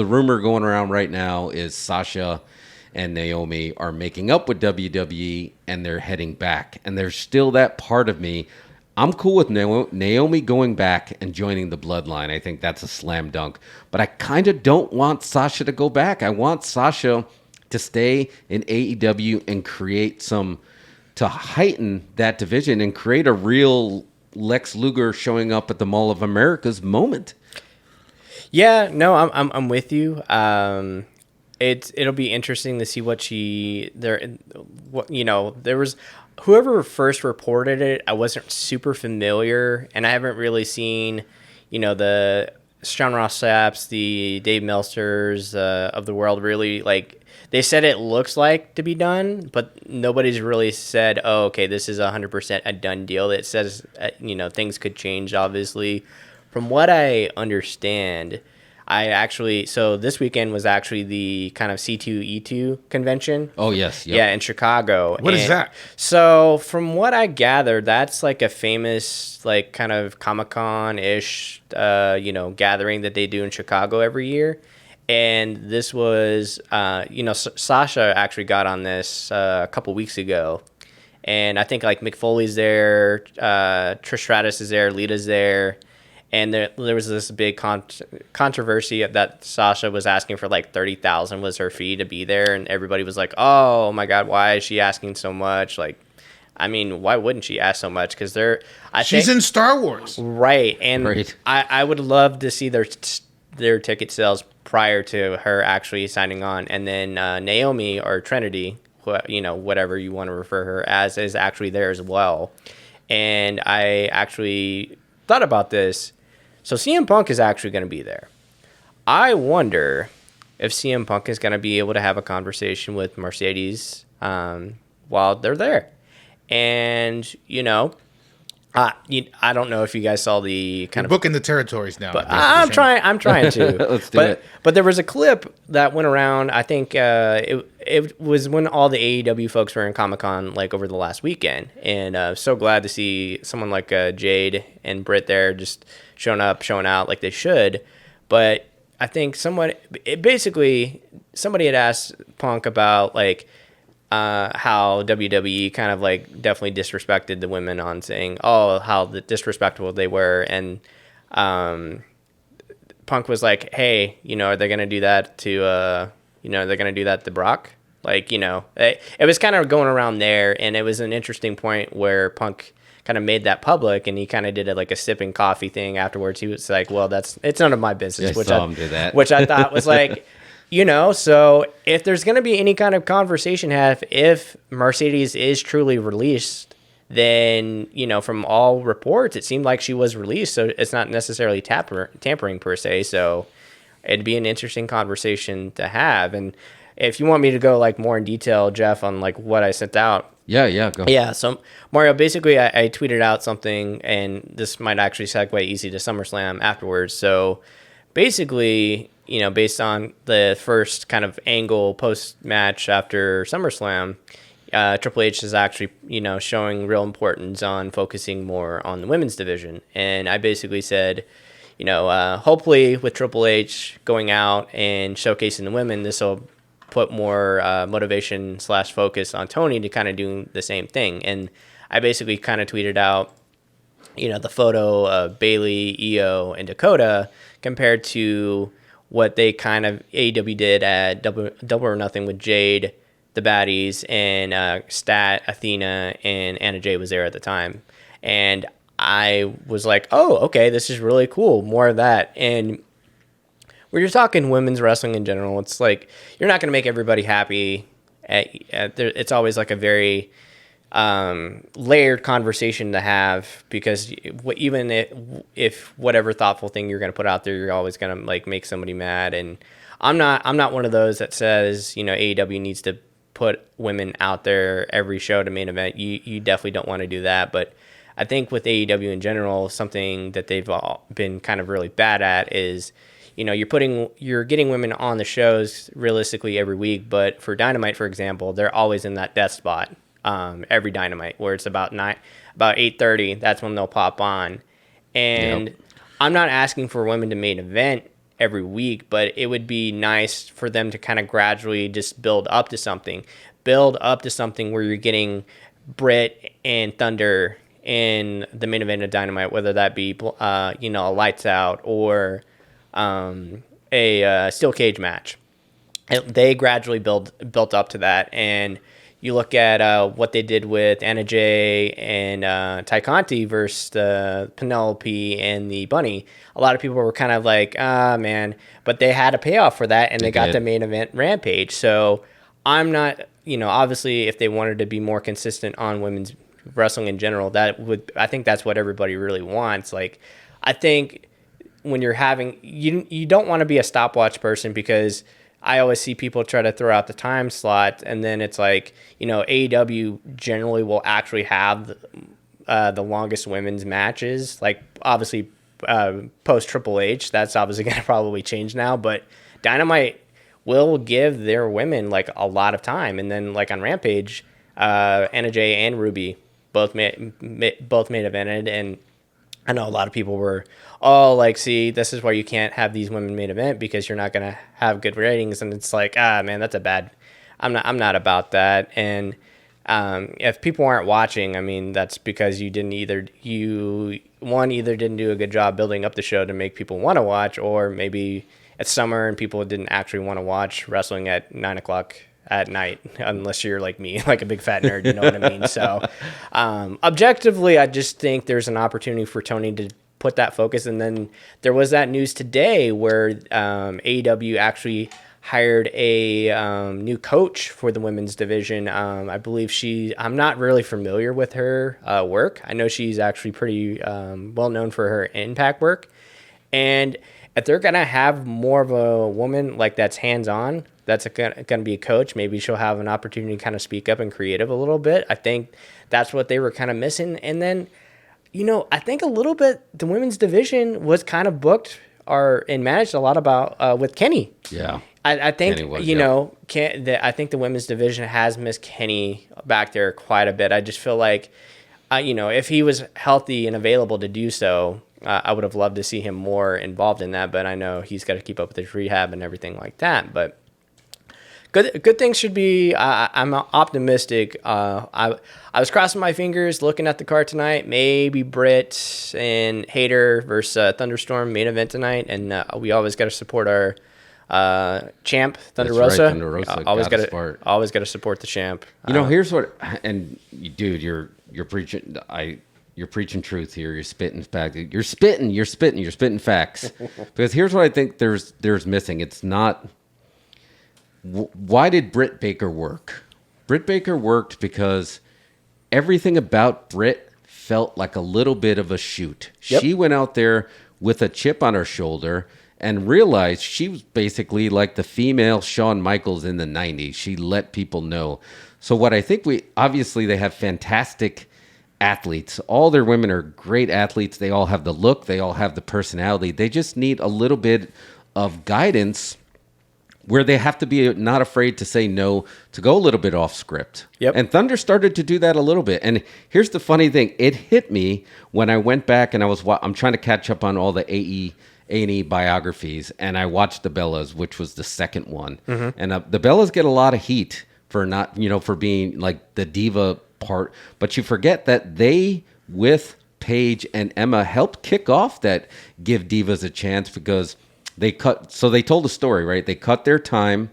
the rumor going around right now is Sasha and Naomi are making up with WWE and they're heading back. And there's still that part of me. I'm cool with Naomi going back and joining the Bloodline. I think that's a slam dunk. But I kind of don't want Sasha to go back. I want Sasha to stay in AEW and to heighten that division and create a real Lex Luger showing up at the Mall of America's moment. Yeah, no, I'm with you. It'll be interesting to see there was whoever first reported it. I wasn't super familiar, and I haven't really seen, the Sean Ross Sapps, the Dave Meltzers of the world really like. They said it looks like to be done, but nobody's really said, "Oh, okay, this is 100% a done deal." It says, things could change. Obviously, from what I understand. So this weekend was actually the kind of C2E2 convention. Oh, yes. Yep. Yeah, in Chicago. What is that? So from what I gathered, that's like a famous, like kind of Comic-Con-ish, gathering that they do in Chicago every year. And this was, Sasha actually got on this a couple weeks ago. And I think like Mick Foley's there, Trish Stratus is there, Lita's there. And there was this big controversy that Sasha was asking for like $30,000 was her fee to be there, and everybody was like, "Oh my God, why is she asking so much?" Like, I mean, why wouldn't she ask so much? Because she's in Star Wars, right? And right. I would love to see their ticket sales prior to her actually signing on, and then Naomi or Trinity, whatever you want to refer her as, is actually there as well. And I actually thought about this. So CM Punk is actually going to be there. I wonder if CM Punk is going to be able to have a conversation with Mercedes while they're there. And, I don't know if you guys saw the kind You're booking the territories now. But I'm trying to. Let's do it. But there was a clip that went around. I think it was when all the AEW folks were in Comic-Con like over the last weekend, and so glad to see someone like Jade and Britt there just showing out like they should. But I think somebody had asked Punk about like how WWE kind of like definitely disrespected the women on saying, oh, how disrespectful they were. And Punk was like, hey, are they going to do that to Brock? Like, it was kind of going around there. And it was an interesting point where Punk kind of made that public, and he kind of did like a sipping coffee thing afterwards. He was like, well, it's none of my business. I saw him do that. Which I thought was like, so if there's going to be any kind of conversation if Mercedes is truly released, then, from all reports, it seemed like she was released. So it's not necessarily tampering per se. So it'd be an interesting conversation to have. And if you want me to go like more in detail, Jeff, on like what I sent out. Yeah, go. Yeah, so Mario, basically I tweeted out something, and this might actually segue easy to SummerSlam afterwards. So basically, based on the first kind of angle post-match after SummerSlam, Triple H is actually, showing real importance on focusing more on the women's division. And I basically said, hopefully with Triple H going out and showcasing the women, this will put more motivation / focus on Tony to kind of do the same thing. And I basically kind of tweeted out, the photo of Bayley, Io, and Dakota compared to what they kind of AEW did at Double or Nothing with Jade, the Baddies, and Stat, Athena, and Anna Jay was there at the time. And I was like, oh, okay, this is really cool. More of that. And when you're talking women's wrestling in general, it's like you're not going to make everybody happy. It's always like a very layered conversation to have, because even if whatever thoughtful thing you're going to put out there, you're always going to like make somebody mad. And I'm not one of those that says AEW needs to put women out there every show to main event. You definitely don't want to do that. But I think with AEW in general, something that they've all been kind of really bad at is, you're getting women on the shows realistically every week, but for Dynamite, for example, they're always in that death spot. Every Dynamite, where it's about 8:30, that's when they'll pop on. And I'm not asking for women to main event every week, but it would be nice for them to kind of gradually just build up to something where you're getting Britt and Thunder in the main event of Dynamite, whether that be a lights out or a steel cage match. And they gradually built up to that, and you look at what they did with Anna Jay and Ty Conti versus Penelope and the Bunny. A lot of people were kind of like, man, but they had a payoff for that, and they got the main event Rampage. So I'm not, obviously if they wanted to be more consistent on women's wrestling in general, I think that's what everybody really wants. Like, I think when you're having, you don't want to be a stopwatch person, because I always see people try to throw out the time slot, and then it's like, AEW generally will actually have the longest women's matches. Like, obviously, post Triple H, that's obviously going to probably change now, but Dynamite will give their women like a lot of time. And then like on Rampage, Anna Jay and Ruby both main evented, and I know a lot of people were, see, this is why you can't have these women main event, because you're not going to have good ratings. And it's like, man, that's a bad, I'm not about that. And if people aren't watching, I mean, that's because you either didn't do a good job building up the show to make people want to watch, or maybe it's summer and people didn't actually want to watch wrestling at 9:00 at night, unless you're like me, like a big fat nerd, you know what I mean? So objectively, I just think there's an opportunity for Tony to put that focus. And then there was that news today where AEW actually hired a new coach for the women's division. I believe I'm not really familiar with her work. I know she's actually pretty well known for her Impact work. And if they're going to have more of a woman like that's hands-on, that's going to be a coach, maybe she'll have an opportunity to kind of speak up and creative a little bit. I think that's what they were kind of missing. And then, I think a little bit the women's division was kind of booked and managed a lot about with Kenny. Yeah. I think, I think the women's division has missed Kenny back there quite a bit. I just feel like, if he was healthy and available to do so, I would have loved to see him more involved in that, but I know he's got to keep up with his rehab and everything like that. But good things should be. I'm optimistic. I was crossing my fingers, looking at the card tonight. Maybe Britt and Hayter versus Thunderstorm main event tonight, and we always got to support our champ Thunder Rosa. Right, Thunder Rosa. Always got to support the champ. Here's what, and dude, you're preaching. You're preaching truth here. You're spitting facts. You're spitting facts. Because here's what I think there's missing. It's not. Why did Britt Baker work? Britt Baker worked because everything about Britt felt like a little bit of a shoot. Yep. She went out there with a chip on her shoulder and realized she was basically like the female Shawn Michaels in the 90s. She let people know. So what I think obviously they have fantastic athletes. All their women are great athletes. They all have the look. They all have the personality. They just need a little bit of guidance where they have to be not afraid to say no, to go a little bit off script. Yep. And Thunder started to do that a little bit. And here's the funny thing. It hit me when I went back and I'm trying to catch up on all the A&E biographies, and I watched the Bellas, which was the second one. Mm-hmm. And the Bellas get a lot of heat for not, for being like the diva part. But you forget that they, with Paige and Emma, helped kick off that Give Divas a Chance, because they told a story, right? They cut their time,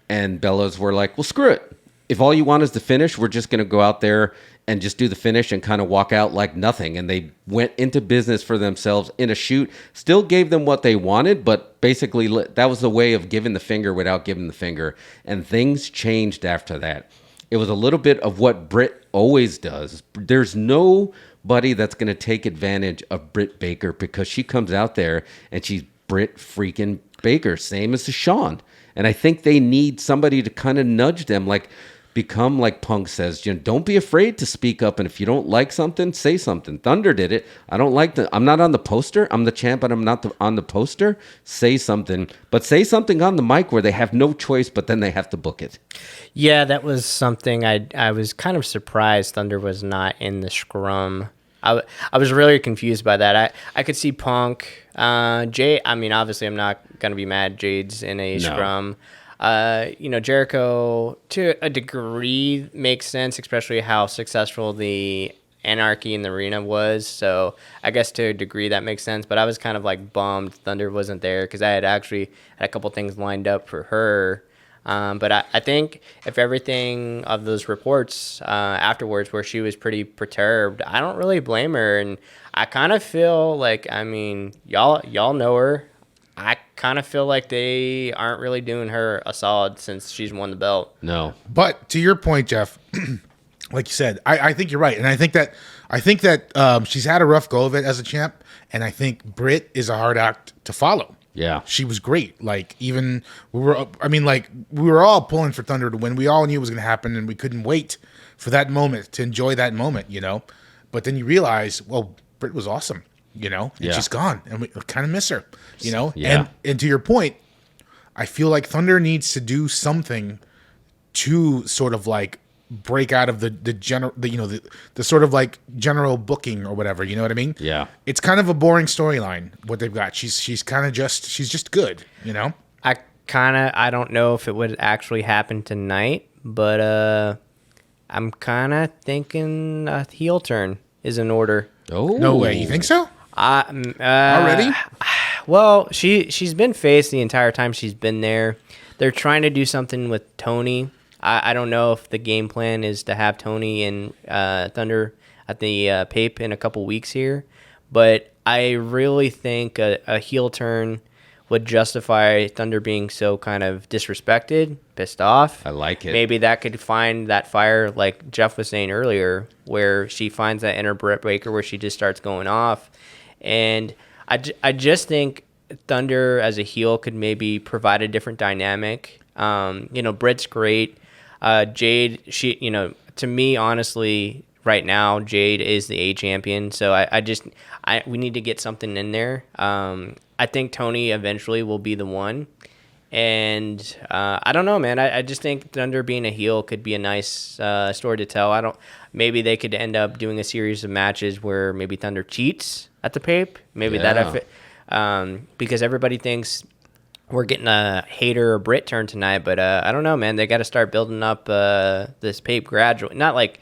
and Bellas were like, well, screw it. If all you want is the finish, we're just going to go out there and just do the finish and kind of walk out like nothing. And they went into business for themselves in a shoot, still gave them what they wanted, but basically that was the way of giving the finger without giving the finger. And things changed after that. It was a little bit of what Britt always does. There's nobody that's going to take advantage of Britt Baker, because she comes out there and she's Britt freaking Baker, same as Shawn. And I think they need somebody to kind of nudge them, like become like Punk says, don't be afraid to speak up. And if you don't like something, say something. Thunder did it. I'm not on the poster. I'm the champ, but I'm not on the poster. Say something, but say something on the mic where they have no choice, but then they have to book it. Yeah, that was something I was kind of surprised Thunder was not in the scrum I was really confused by that. I could see Punk, Jade. I mean, obviously, I'm not gonna be mad. Jade's in a scrum. Jericho to a degree makes sense, especially how successful the Anarchy in the Arena was. So I guess to a degree that makes sense. But I was kind of like bummed Thunder wasn't there because I had actually had a couple things lined up for her. But I think if everything of those reports afterwards where she was pretty perturbed, I don't really blame her. And I kind of feel like, I mean, y'all know her. I kind of feel like they aren't really doing her a solid since she's won the belt. No. But to your point, Jeff, like you said, I think you're right. And I think that she's had a rough go of it as a champ. And I think Britt is a hard act to follow. Yeah. She was great. Like, even we were all pulling for Thunder to win. We all knew it was going to happen, and we couldn't wait for that moment to enjoy that moment, But then you realize, well, Britt was awesome, and she's gone, and we kind of miss her, Yeah. And to your point, I feel like Thunder needs to do something to sort of like break out of the sort of like general booking or whatever, you know what I mean? Yeah. It's kind of a boring storyline what they've got. She's just good, I don't know if it would actually happen tonight, but I'm kind of thinking a heel turn is in order. Oh. No way. You think so? Already? Well, she's been face the entire time she's been there. They're trying to do something with Tony. I don't know if the game plan is to have Tony and Thunder at the Pape in a couple weeks here, but I really think a heel turn would justify Thunder being so kind of disrespected, pissed off. I like it. Maybe that could find that fire, like Jeff was saying earlier, where she finds that inner Britt Baker where she just starts going off. And I just think Thunder as a heel could maybe provide a different dynamic. Britt's great. Jade, to me, honestly, right now, Jade is the A champion. So we need to get something in there. I think Tony eventually will be the one. And I don't know, man. I just think Thunder being a heel could be a nice story to tell. Maybe they could end up doing a series of matches where maybe Thunder cheats at the Pape. Maybe because everybody thinks we're getting a hater or Brit turn tonight, but I don't know, man. They got to start building up this Pape gradually. Not like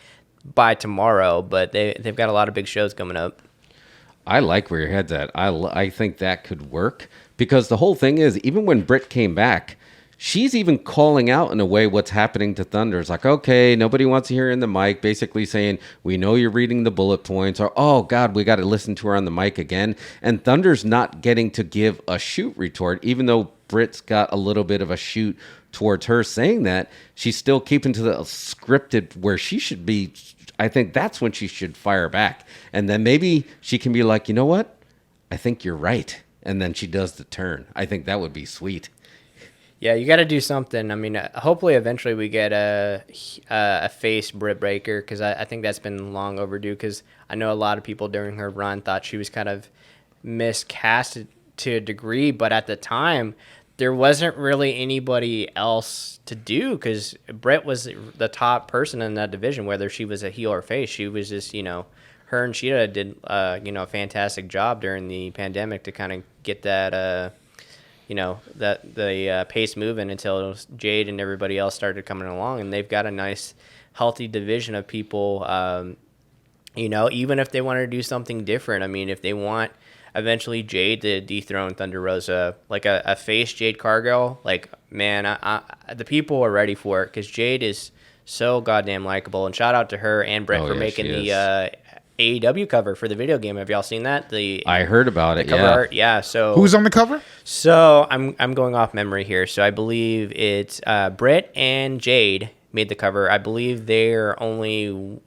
by tomorrow, but they've got a lot of big shows coming up. I like where your head's at. I think that could work because the whole thing is, even when Britt came back, she's even calling out in a way what's happening to Thunder. It's like, okay, nobody wants to hear her in the mic, basically saying, we know you're reading the bullet points, or, oh, God, we got to listen to her on the mic again. And Thunder's not getting to give a shoot retort, even though Britt's got a little bit of a shoot towards her saying that. She's still keeping to the scripted where she should be. I think that's when she should fire back. And then maybe she can be like, you know what? I think you're right. And then she does the turn. I think that would be sweet. Yeah, you got to do something. I mean, hopefully eventually we get a face Britt Baker, because I think that's been long overdue, because I know a lot of people during her run thought she was kind of miscast to a degree, but at the time there wasn't really anybody else to do, because Britt was the top person in that division, whether she was a heel or face. She was just, her and Sheeta did a fantastic job during the pandemic to kind of get that the pace moving until Jade and everybody else started coming along, and they've got a nice, healthy division of people. Even if they wanted to do something different, I mean, if they want eventually Jade to dethrone Thunder Rosa, like a face Jade Cargill, like, man, the people are ready for it, because Jade is so goddamn likable. And shout out to her and Brett for making the AEW cover for the video game. Have y'all seen that? I heard about it. Cover art? Yeah. So who's on the cover? So I'm going off memory here. So I believe it's Britt and Jade made the cover. I believe they're only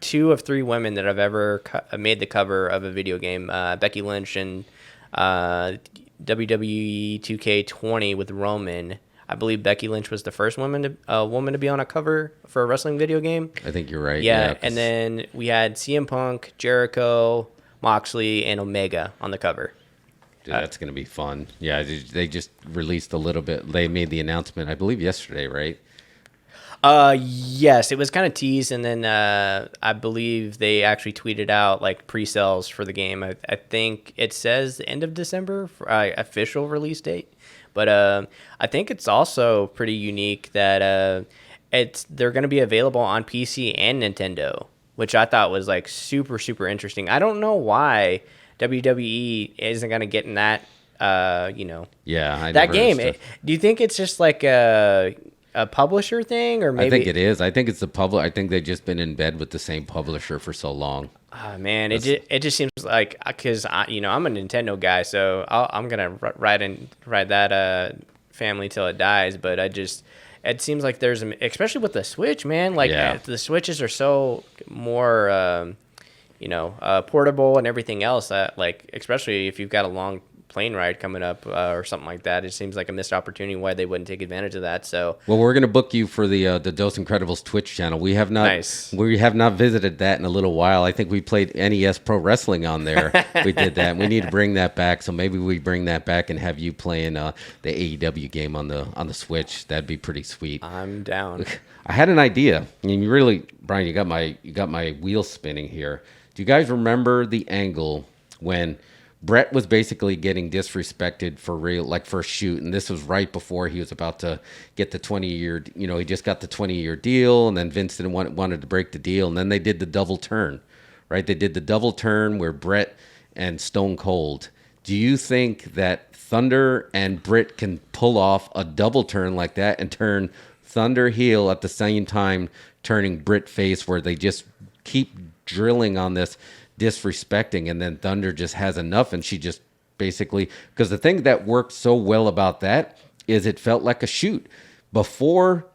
2 of 3 women that have ever made the cover of a video game. Becky Lynch and WWE 2K20 with Roman. I believe Becky Lynch was the first woman to be on a cover for a wrestling video game. I think you're right. Yeah, and then we had CM Punk, Jericho, Moxley, and Omega on the cover. Dude, that's going to be fun. Yeah, they just released a little bit. They made the announcement, I believe, yesterday, right? Yes, it was kind of teased, and then I believe they actually tweeted out like pre-sales for the game. I think it says the end of December for official release date, but I think it's also pretty unique that they're going to be available on PC and Nintendo, which I thought was like super super interesting. I don't know why WWE isn't going to get in that. Yeah, that game. Do you think it's just like a publisher thing, or maybe? I think it is. I think it's the public. I think they've just been in bed with the same publisher for so long. Oh, man, it just seems like, because I'm a Nintendo guy, so I'm gonna ride that family till it dies. But it seems like there's especially with the Switch, man. Like the Switches are so more portable and everything else. That like, especially if you've got a long plane ride coming up or something like that, it seems like a missed opportunity why they wouldn't take advantage of that. So, well, we're going to book you for the Dos Incredibles Twitch channel. We have not visited that in a little while. I think we played NES Pro Wrestling on there. We did that. We need to bring that back. So maybe we bring that back and have you playing the AEW game on the Switch. That'd be pretty sweet. I'm down. I had an idea. I mean, really, Brian, you got my wheel spinning here. Do you guys remember the angle when Brett was basically getting disrespected for real, like for a shoot, and this was right before he was about to get the 20-year, he just got the 20-year deal, and then Vince didn't wanted to break the deal, and then they did the double turn, right? They did the double turn where Brett and Stone Cold. Do you think that Thunder and Britt can pull off a double turn like that and turn Thunder heel at the same time turning Britt face, where they just keep drilling on this disrespecting, and then Thunder just has enough, and she just basically, because the thing that worked so well about that is it felt like a shoot. Before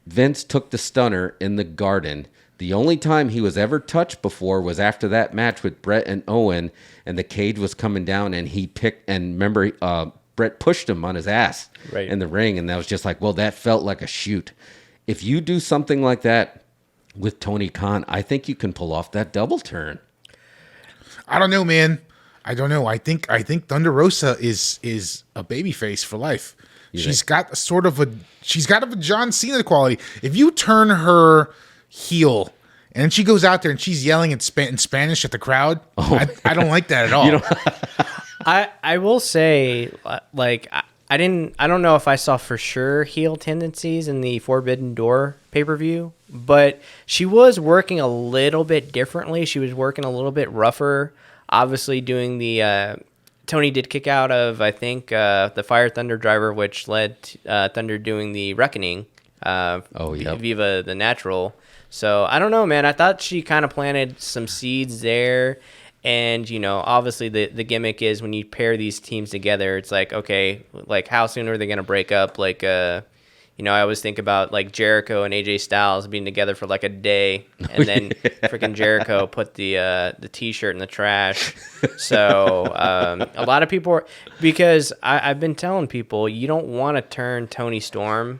Vince took the stunner in the Garden, the only time he was ever touched before was after that match with Brett and Owen, and the cage was coming down, and he picked, and remember, Brett pushed him on his ass in the ring, and that was just like, well, that felt like a shoot. If you do something like that with Tony Khan, I think you can pull off that double turn. I don't know, man. I don't know. I think Thunder Rosa is a babyface for life. She's got a John Cena quality. If you turn her heel and she goes out there and she's yelling in Spanish at the crowd, I don't like that at all. I will say, like, I don't know if I saw for sure heel tendencies in the Forbidden Door pay-per-view, but she was working a little bit differently. She was working a little bit rougher, obviously doing the Tony did kick out of, I think, the Fire Thunder driver, which led to Thunder doing the Reckoning, Viva the Natural. So I don't know, man. I thought she kind of planted some seeds there. And, obviously the gimmick is when you pair these teams together, it's like, okay, like how soon are they going to break up? Like, I always think about like Jericho and AJ Styles being together for like a day, and then freaking Jericho put the T-shirt in the trash. So a lot of people, because I've been telling people, you don't want to turn Tony Storm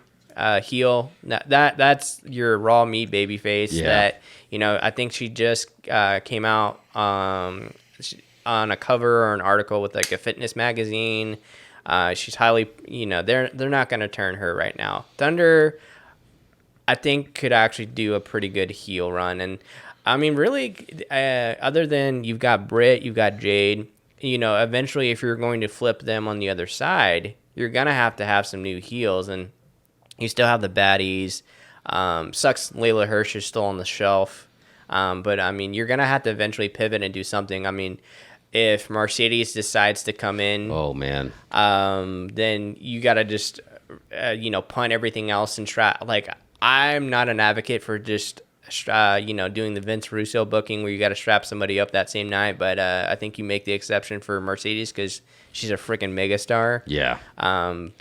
heel. That's your raw meat babyface. Yeah. That I think she just came out on a cover or an article with like a fitness magazine. She's highly, they're not going to turn her right now. Thunder, I think, could actually do a pretty good heel run. And I mean, really, other than you've got Britt, you've got Jade, eventually if you're going to flip them on the other side, you're going to have some new heels. And you still have the baddies. Sucks Layla Hirsch is still on the shelf. But I mean, you're going to have to eventually pivot and do something. I mean, if Mercedes decides to come in, oh man, then you got to just, punt everything else and try. Like, I'm not an advocate for just, doing the Vince Russo booking where you got to strap somebody up that same night. But I think you make the exception for Mercedes because she's a freaking megastar. Yeah.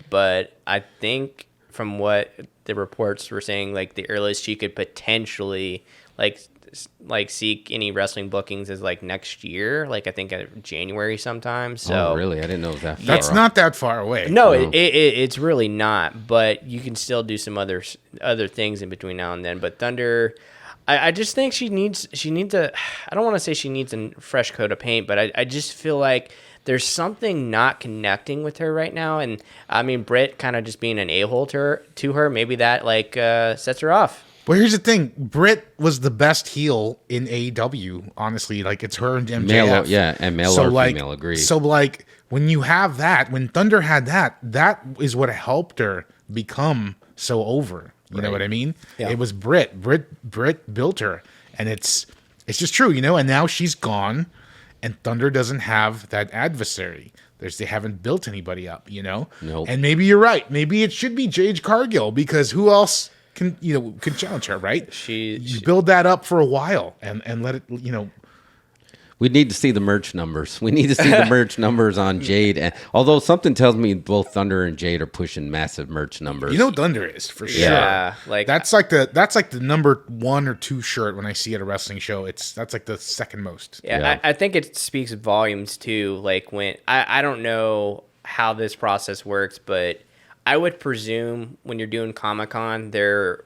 But I think from what the reports were saying, like the earliest she could potentially like seek any wrestling bookings is like next year, like I think January sometime. So really, I didn't know that. That's not that far away. No, it's really not. But you can still do some other things in between now and then. But Thunder, I just think she needs a. I don't want to say she needs a fresh coat of paint, but I just feel like there's something not connecting with her right now. And I mean, Britt kind of just being an a-hole to her, maybe that like sets her off. Well, here's the thing. Britt was the best heel in AEW, honestly. Like, it's her and MJF. Male, and male or female, agreed. So, like, when you have that, when Thunder had that, that is what helped her become so over. You know what I mean? Yeah. It was Britt. Britt built her. And it's just true, you know? And now she's gone, and Thunder doesn't have that adversary. They haven't built anybody up, you know? Nope. And maybe you're right. Maybe it should be Jade Cargill, because who else can challenge her, right? You build that up for a while and let it, you know. We need to see the merch numbers. We need to see the merch numbers on Jade. And although something tells me both Thunder and Jade are pushing massive merch numbers. You know, Thunder is for sure. Yeah, like that's like the number 1 or 2 shirt when I see at a wrestling show. That's like the second most. Yeah. I think it speaks volumes too. Like when I don't know how this process works, but I would presume when you're doing Comic-Con, the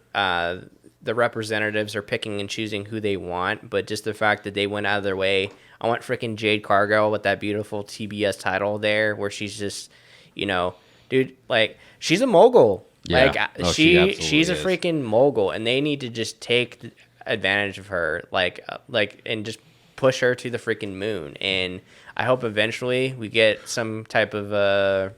representatives are picking and choosing who they want, but just the fact that they went out of their way, I want freaking Jade Cargill with that beautiful TBS title there, where she's just, you know, dude, like she's a mogul. Yeah. Like she's a freaking mogul, and they need to just take advantage of her, like, and just push her to the freaking moon. And I hope eventually we get some type of,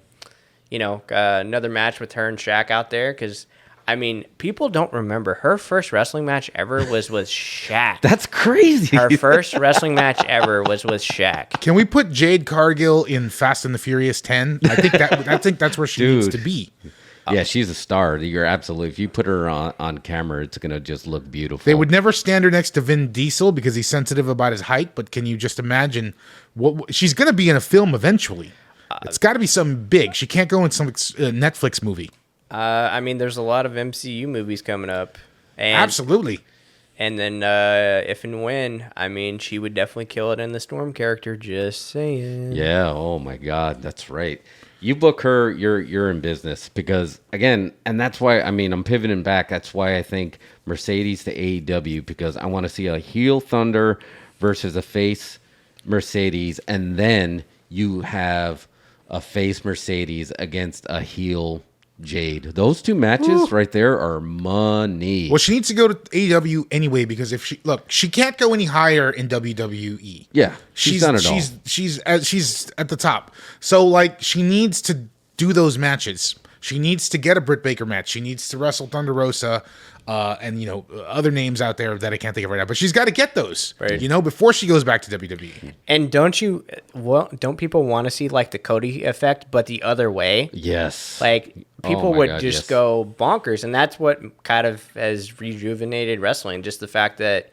another match with her and Shaq out there, because I mean, people don't remember her first wrestling match ever was with Shaq. That's crazy. Her first wrestling match ever was with Shaq. Can we put Jade Cargill in Fast and the Furious 10? I think that's where she needs to be. Yeah, she's a star. You're absolutely. If you put her on camera, it's gonna just look beautiful. They would never stand her next to Vin Diesel because he's sensitive about his height. But can you just imagine what she's gonna be in a film eventually? It's got to be something big. She can't go in some Netflix movie. I mean, there's a lot of MCU movies coming up. And, absolutely. And then if and when, I mean, she would definitely kill it in the Storm character. Just saying. Yeah. Oh my God, that's right. You book her, you're in business, because again, and that's why, I mean, I'm pivoting back. That's why I think Mercedes to AEW, because I want to see a heel Thunder versus a face Mercedes, and then you have a face Mercedes against a heel Jade. Those two matches right there are money. Well, she needs to go to AEW anyway, because if she can't go any higher in WWE. Yeah, she's done it all. She's at the top. So like, she needs to do those matches. She needs to get a Britt Baker match. She needs to wrestle Thunder Rosa, and other names out there that I can't think of right now. But she's got to get those, right, before she goes back to WWE. And don't people want to see like the Cody effect, but the other way? Yes. Like people would just go bonkers, and that's what kind of has rejuvenated wrestling. Just the fact that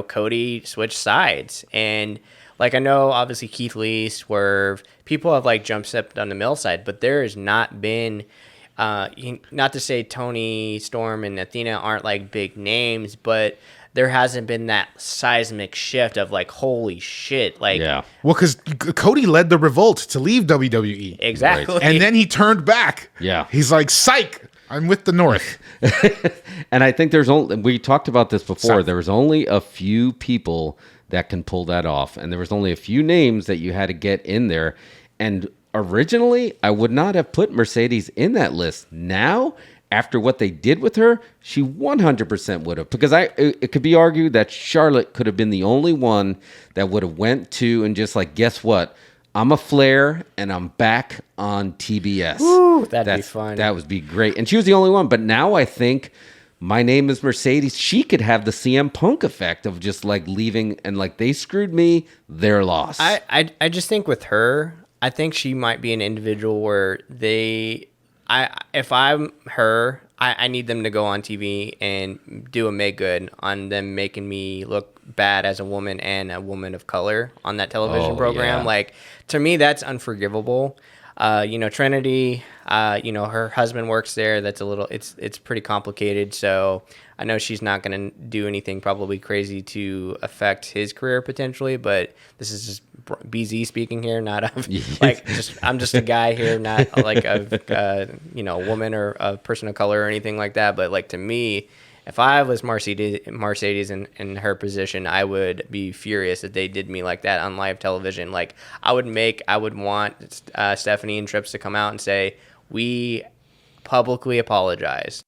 Cody switched sides, and like I know obviously Keith Lee, Swerve, people have like jump stepped on the Mill side, but there has not been. Not to say Tony Storm and Athena aren't like big names, but there hasn't been that seismic shift of like, holy shit. Like, yeah. Well, because Cody led the revolt to leave WWE. Exactly. Right. And then he turned back. Yeah. He's like, psych, I'm with the North. And I think we talked about this before. South. There was only a few people that can pull that off. And there was only a few names that you had to get in there. And originally, I would not have put Mercedes in that list. Now, after what they did with her, she 100% would have. Because it could be argued that Charlotte could have been the only one that would have went to and just like, guess what? I'm a Flair, and I'm back on TBS. Woo, that'd be fun. That would be great. And she was the only one. But now I think my name is Mercedes. She could have the CM Punk effect of just like leaving and like, they screwed me, they're lost. I just think with her, I think she might be an individual where if I'm her, I need them to go on TV and do a make good on them making me look bad as a woman and a woman of color on that television program. Yeah. Like, to me, that's unforgivable. Trinity, her husband works there. That's it's pretty complicated. So I know she's not going to do anything probably crazy to affect his career potentially, but this is just BZ speaking here, not of I'm just a guy here, not like a woman or a person of color or anything like that. But like, to me, if I was Mercedes in her position, I would be furious that they did me like that on live television. Like I would want Stephanie and Trips to come out and say, we publicly apologize.